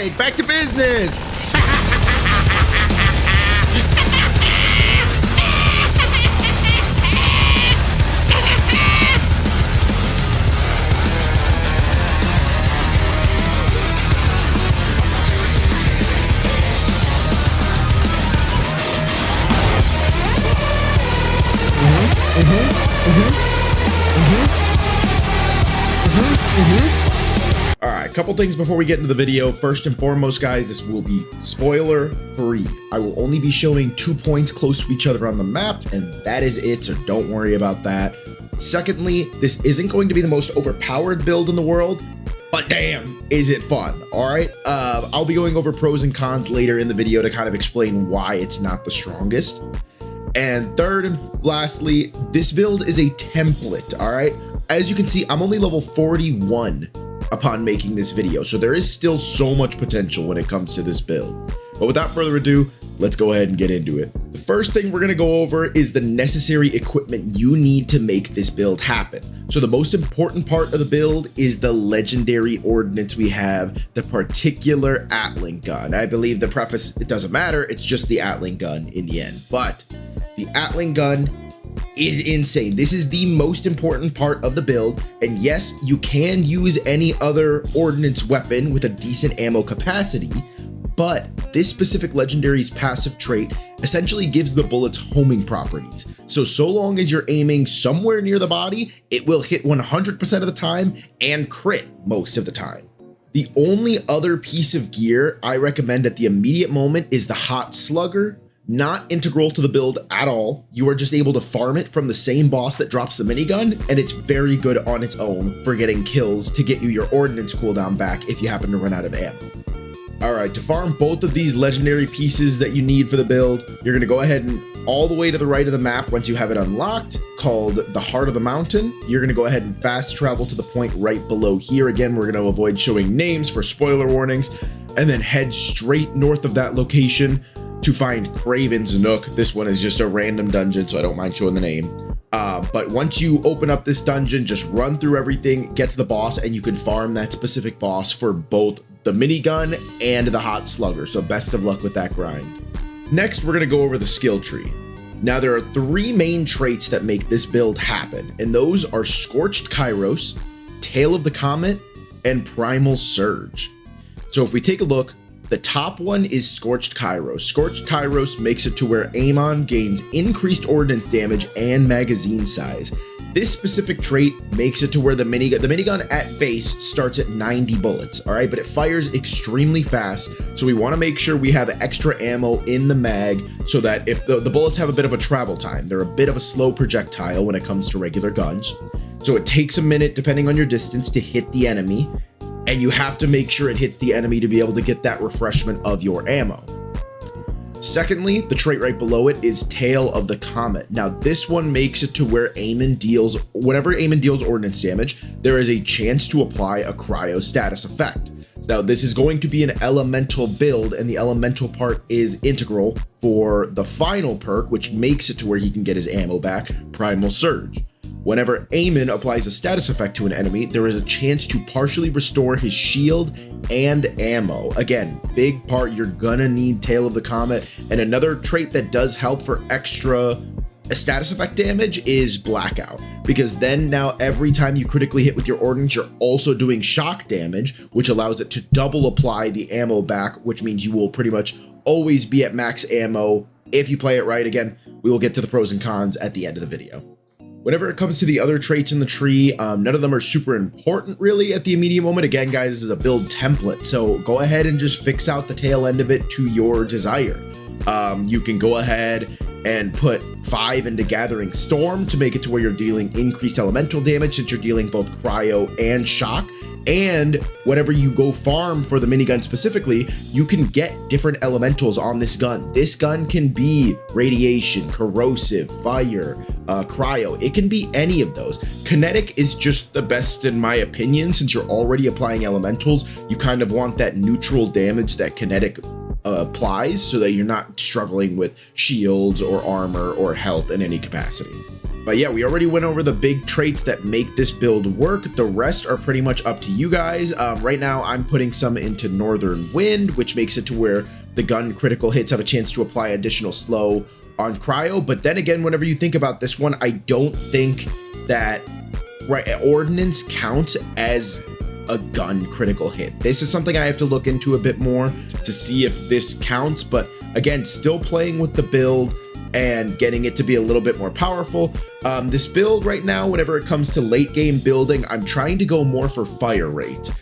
right, back to business. All right, a couple things before we get into the video. First and foremost, guys, this will be spoiler free. I will only be showing 2 points close to each other on the map, and that is it, so don't worry about that. Secondly, this isn't going to be the most overpowered build in the world, but damn, is it fun. All right, I'll be going over pros and cons later in the video to kind of explain why it's not the strongest. And third and lastly, this build is a template. All right, as you can see, I'm only level 41 upon making this video, so there is still so much potential when it comes to this build. But without further ado, let's go ahead and get into it. The first thing we're going to go over is the necessary equipment you need to make this build happen. So the most important part of the build is the legendary ordnance we have, the particular Atling gun. I believe the preface, it doesn't matter, it's just the Atling gun in the end. But the Atling gun is insane. This is the most important part of the build, and yes, you can use any other ordnance weapon with a decent ammo capacity, but this specific legendary's passive trait essentially gives the bullets homing properties. So long as you're aiming somewhere near the body, it will hit 100% of the time and crit most of the time. The only other piece of gear I recommend at the immediate moment is the Hot Slugger. Not integral to the build at all. You are just able to farm it from the same boss that drops the minigun, and it's very good on its own for getting kills to get you your ordnance cooldown back if you happen to run out of ammo. All right, to farm both of these legendary pieces that you need for the build, you're gonna go ahead and all the way to the right of the map, once you have it unlocked, called the Heart of the Mountain, you're gonna go ahead and fast travel to the point right below here. Again, we're gonna avoid showing names for spoiler warnings, and then head straight north of that location to find Craven's Nook. This one is just a random dungeon, so I don't mind showing the name. But once you open up this dungeon, just run through everything, get to the boss, and you can farm that specific boss for both the minigun and the Hot Slugger. So best of luck with that grind. Next, we're gonna go over the skill tree. Now, there are 3 main traits that make this build happen, and those are Scorched Kairos, Tail of the Comet, and Primal Surge. So if we take a look, the top one is Scorched Kairos. Scorched Kairos makes it to where Amon gains increased ordnance damage and magazine size. This specific trait makes it to where the minigun at base starts at 90 bullets, all right? But it fires extremely fast, so we wanna make sure we have extra ammo in the mag so that if the bullets have a bit of a travel time, they're a bit of a slow projectile when it comes to regular guns. So it takes a minute, depending on your distance, to hit the enemy, and you have to make sure it hits the enemy to be able to get that refreshment of your ammo. Secondly, the trait right below it is Tail of the Comet. Now, this one makes it to where whenever Amon deals ordnance damage, there is a chance to apply a cryo status effect. Now, this is going to be an elemental build, and the elemental part is integral for the final perk, which makes it to where he can get his ammo back, Primal Surge. Whenever Amon applies a status effect to an enemy, there is a chance to partially restore his shield and ammo. Again, big part, you're gonna need Tail of the Comet. And another trait that does help for extra status effect damage is Blackout, because then now every time you critically hit with your ordnance, you're also doing shock damage, which allows it to double apply the ammo back, which means you will pretty much always be at max ammo if you play it right. Again, we will get to the pros and cons at the end of the video. Whenever it comes to the other traits in the tree, none of them are super important really at the immediate moment. Again, guys, this is a build template, so go ahead and just fix out the tail end of it to your desire. You can go ahead and put 5 into Gathering Storm to make it to where you're dealing increased elemental damage, since you're dealing both cryo and shock. And whenever you go farm for the minigun specifically, you can get different elementals on this gun. This gun can be radiation, corrosive, fire, cryo. It can be any of those. Kinetic is just the best in my opinion, since you're already applying elementals. You kind of want that neutral damage that kinetic applies, so that you're not struggling with shields or armor or health in any capacity. But yeah, we already went over the big traits that make this build work. The rest are pretty much up to you guys. Right now, I'm putting some into Northern Wind, which makes it to where the gun critical hits have a chance to apply additional slow on cryo. But then again, whenever you think about this one, I don't think that ordnance counts as a gun critical hit. This is something I have to look into a bit more to see if this counts. But again, still playing with the build and getting it to be a little bit more powerful. This build right now, whenever it comes to late game building, I'm trying to go more for fire rate.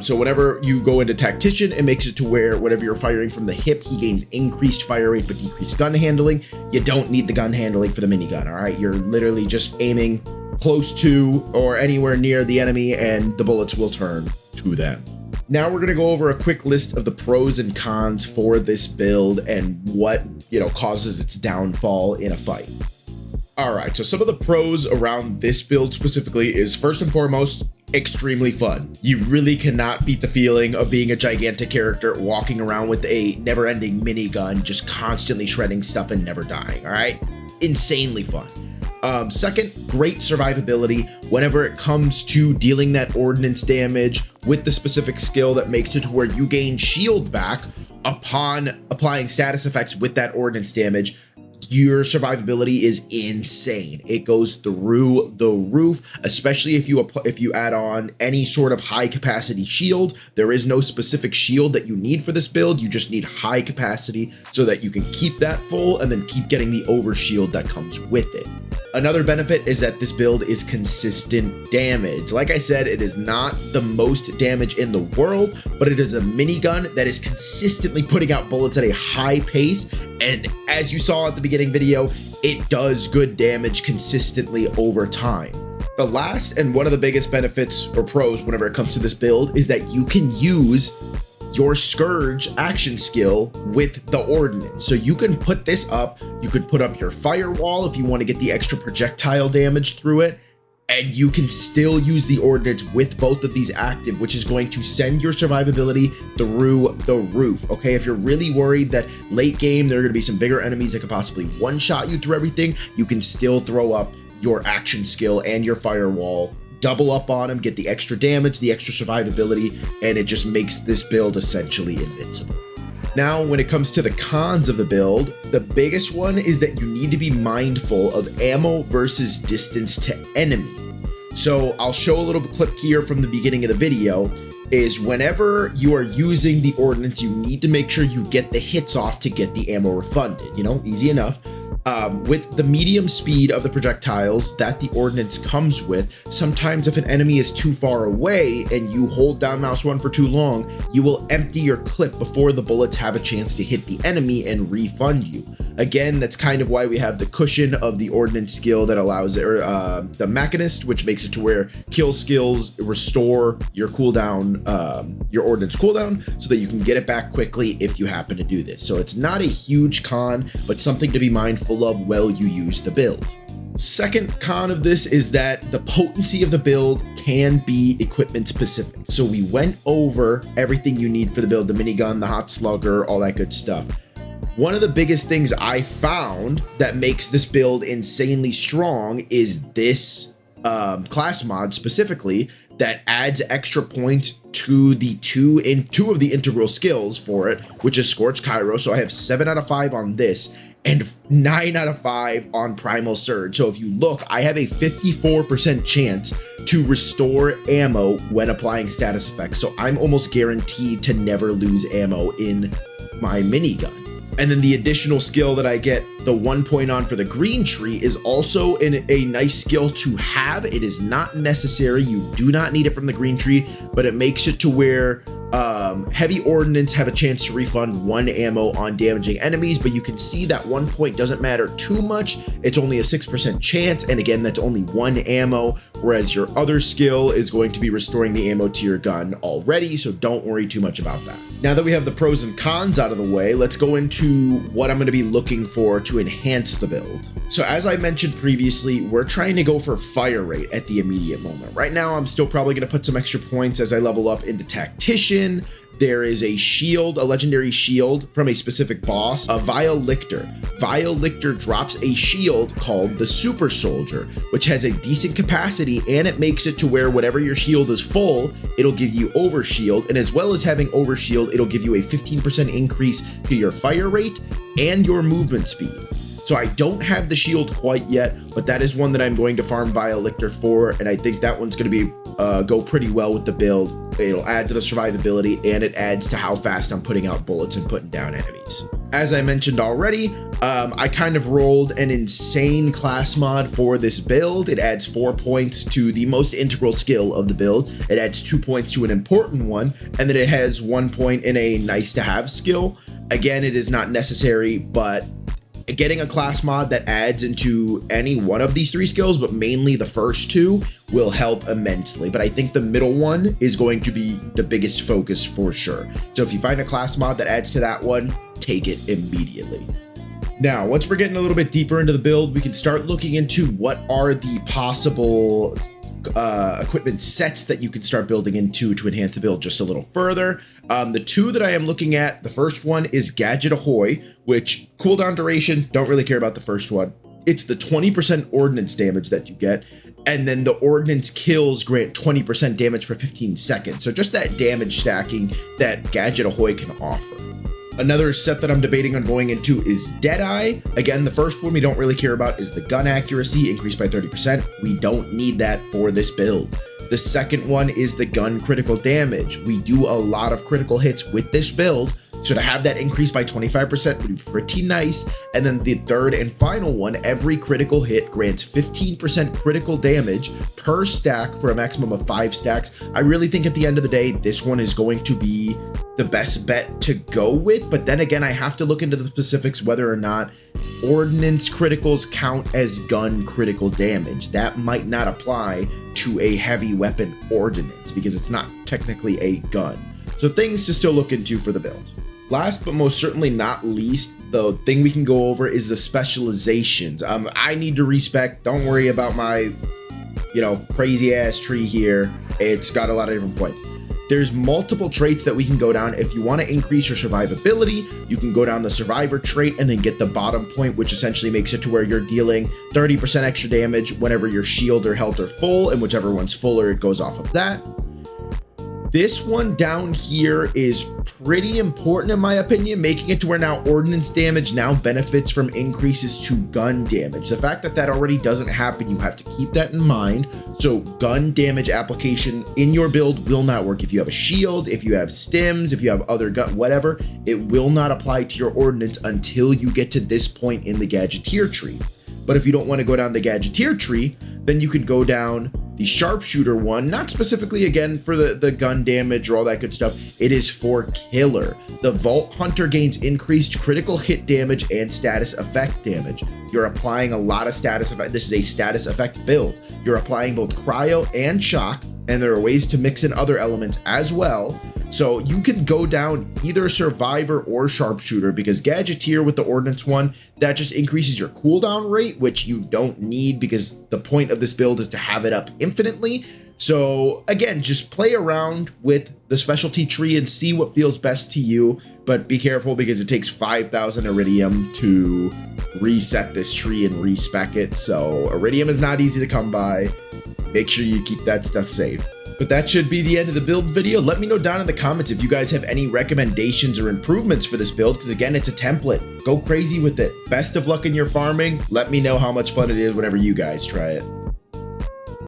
So whenever you go into Tactician, it makes it to where whenever you're firing from the hip, he gains increased fire rate but decreased gun handling. You don't need the gun handling for the minigun, all right? You're literally just aiming close to or anywhere near the enemy and the bullets will turn to them. Now we're going to go over a quick list of the pros and cons for this build and what, causes its downfall in a fight. All right, so some of the pros around this build specifically is, first and foremost, extremely fun. You really cannot beat the feeling of being a gigantic character walking around with a never-ending minigun, just constantly shredding stuff and never dying, all right? Insanely fun. Second, great survivability whenever it comes to dealing that ordnance damage with the specific skill that makes it to where you gain shield back upon applying status effects with that ordnance damage. Your survivability is insane. It goes through the roof, especially if you add on any sort of high capacity shield. There is no specific shield that you need for this build. You just need high capacity so that you can keep that full and then keep getting the over shield that comes with it. Another benefit is that this build is consistent damage. Like I said, it is not the most damage in the world, but it is a minigun that is consistently putting out bullets at a high pace. And as you saw at the beginning video, it does good damage consistently over time. The last and one of the biggest benefits or pros whenever it comes to this build is that you can use your Scourge action skill with the ordnance. So you can put this up, you could put up your firewall if you want to get the extra projectile damage through it, and you can still use the ordnance with both of these active, which is going to send your survivability through the roof. Okay, if you're really worried that late game there are going to be some bigger enemies that could possibly one-shot you through everything, you can still throw up your action skill and your firewall, double up on him, get the extra damage, the extra survivability, and it just makes this build essentially invincible. Now, when it comes to the cons of the build, the biggest one is that you need to be mindful of ammo versus distance to enemy. So I'll show a little clip here from the beginning of the video, is whenever you are using the ordnance, you need to make sure you get the hits off to get the ammo refunded, easy enough. With the medium speed of the projectiles that the ordnance comes with, sometimes if an enemy is too far away and you hold down mouse 1 for too long, you will empty your clip before the bullets have a chance to hit the enemy and refund you. Again, that's kind of why we have the cushion of the ordnance skill that allows the Mechanist, which makes it to where kill skills restore your cooldown, your ordnance cooldown, so that you can get it back quickly if you happen to do this. So it's not a huge con, but something to be mindful of while you use the build. Second con of this is that the potency of the build can be equipment specific. So we went over everything you need for the build, the minigun, the hot slugger, all that good stuff. One of the biggest things I found that makes this build insanely strong is this class mod specifically that adds extra points to the two of the integral skills for it, which is Scorch Cairo. So I have 7 out of 5 on this and 9 out of 5 on Primal Surge. So if you look, I have a 54% chance to restore ammo when applying status effects. So I'm almost guaranteed to never lose ammo in my minigun. And then the additional skill that I get the 1 point on for the green tree is also a nice skill to have. It is not necessary. You do not need it from the green tree, but it makes it to where heavy ordnance have a chance to refund 1 ammo on damaging enemies, but you can see that 1 point doesn't matter too much. It's only a 6% chance, and again, that's only 1 ammo, whereas your other skill is going to be restoring the ammo to your gun already, so don't worry too much about that. Now that we have the pros and cons out of the way, let's go into what I'm going to be looking for to enhance the build. So as I mentioned previously, we're trying to go for fire rate at the immediate moment. Right now, I'm still probably going to put some extra points as I level up into Tactician. there is a shield, a legendary shield from a specific boss, a Vile Lictor. Vile Lictor drops a shield called the Super Soldier, which has a decent capacity, and it makes it to where whenever your shield is full, it'll give you overshield, and as well as having overshield, it'll give you a 15% increase to your fire rate and your movement speed. So I don't have the shield quite yet, but that is one that I'm going to farm Vile Lictor for, and I think that one's going to be go pretty well with the build. It'll add to the survivability, and it adds to how fast I'm putting out bullets and putting down enemies. As I mentioned already, I kind of rolled an insane class mod for this build. It adds 4 points to the most integral skill of the build. It adds 2 points to an important one, and then it has 1 point in a nice to have skill. Again, it is not necessary, but getting a class mod that adds into any one of these 3 skills, but mainly the first 2, will help immensely. But I think the middle one is going to be the biggest focus for sure. So if you find a class mod that adds to that one, take it immediately. Now, once we're getting a little bit deeper into the build, we can start looking into what are the possible equipment sets that you can start building into to enhance the build just a little further. The 2 that I am looking at, the first one is Gadget Ahoy, which cooldown duration, don't really care about the first one. It's the 20% ordnance damage that you get, and then the ordnance kills grant 20% damage for 15 seconds. So just that damage stacking that Gadget Ahoy can offer. Another set that I'm debating on going into is Deadeye. Again, the first one we don't really care about is the gun accuracy increased by 30%. We don't need that for this build. The second one is the gun critical damage. We do a lot of critical hits with this build, so to have that increase by 25% would be pretty nice. And then the third and final one, every critical hit grants 15% critical damage per stack for a maximum of 5 stacks. I really think at the end of the day, this one is going to be the best bet to go with, but then again, I have to look into the specifics whether or not ordnance criticals count as gun critical damage. That might not apply to a heavy weapon ordnance because it's not technically a gun. So things to still look into for the build. Last but most certainly not least, the thing we can go over is the specializations. I need to respec. Don't worry about my, crazy ass tree here. It's got a lot of different points. There's multiple traits that we can go down. If you want to increase your survivability, you can go down the survivor trait and then get the bottom point, which essentially makes it to where you're dealing 30% extra damage whenever your shield or health are full, and whichever one's fuller, it goes off of that. This one down here is pretty important in my opinion, making it to where now ordnance damage now benefits from increases to gun damage. The fact that that already doesn't happen, you have to keep that in mind. So gun damage application in your build will not work. If you have a shield, if you have stims, if you have other gun, whatever, it will not apply to your ordnance until you get to this point in the gadgeteer tree. But if you don't want to go down the gadgeteer tree, then you could go down the sharpshooter one, not specifically again for the gun damage or all that good stuff. It is for killer. The Vault Hunter gains increased critical hit damage and status effect damage. You're applying a lot of status effect. This is a status effect build. You're applying both cryo and shock, and there are ways to mix in other elements as well. So you can go down either survivor or sharpshooter, because gadgeteer with the ordnance one, that just increases your cooldown rate, which you don't need because the point of this build is to have it up infinitely. So again, just play around with the specialty tree and see what feels best to you, but be careful because it takes 5,000 iridium to reset this tree and respec it. So iridium is not easy to come by. Make sure you keep that stuff safe. But that should be the end of the build video. Let me know down in the comments if you guys have any recommendations or improvements for this build, because again, it's a template. Go crazy with it. Best of luck in your farming. Let me know how much fun it is whenever you guys try it.